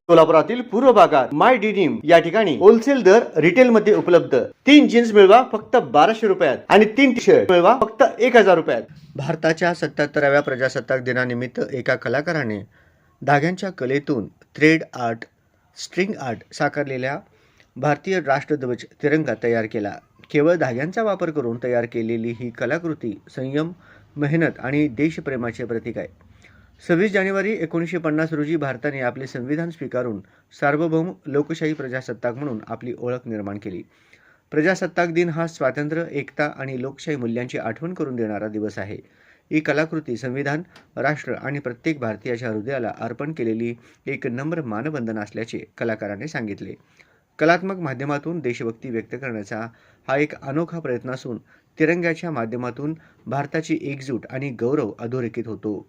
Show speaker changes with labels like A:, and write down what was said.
A: सोलापुरातील पूर्व भागात माय डिनिम या ठिकाणी होलसेल दर रिटेल मध्ये उपलब्ध। 3 जीन्स मिळवा फक्त 1200 रुपयात आणि 3 टी शर्ट मिळवा फक्त 1000 रुपयात। भारताच्या 77व्या प्रजासत्ताक दिनानिमित्त एका कलाकाराने धाग्यांच्या कलेतून थ्रेड आर्ट, स्ट्रिंग आर्ट साकारलेल्या भारतीय राष्ट्रध्वज तिरंगा तयार केला। केवळ धाग्यांचा वापर करून तयार केलेली ही कलाकृती संयम, मेहनत आणि देशप्रेमाचे प्रतीक आहे। 26 जानेवारी 1950 रोजी भारताने आपले संविधान स्वीकारून सार्वभौम लोकशाही प्रजासत्ताक म्हणून आपली ओळख निर्माण केली। प्रजासत्ताक दिन हा स्वातंत्र्य, एकता आणि लोकशाही मूल्यांची आठवण करून देणारा दिवस आहे। ही कलाकृती संविधान, राष्ट्र आणि प्रत्येक भारतीयाच्या हृदयाला अर्पण केलेली एक नम्र मानवंदना असल्याचे कलाकाराने सांगितले। कलात्मक माध्यमातून देशभक्ती व्यक्त करण्याचा हा एक अनोखा प्रयत्न असून तिरंग्याच्या माध्यमातून भारताची एकजूट आणि गौरव अधोरेखित होतो।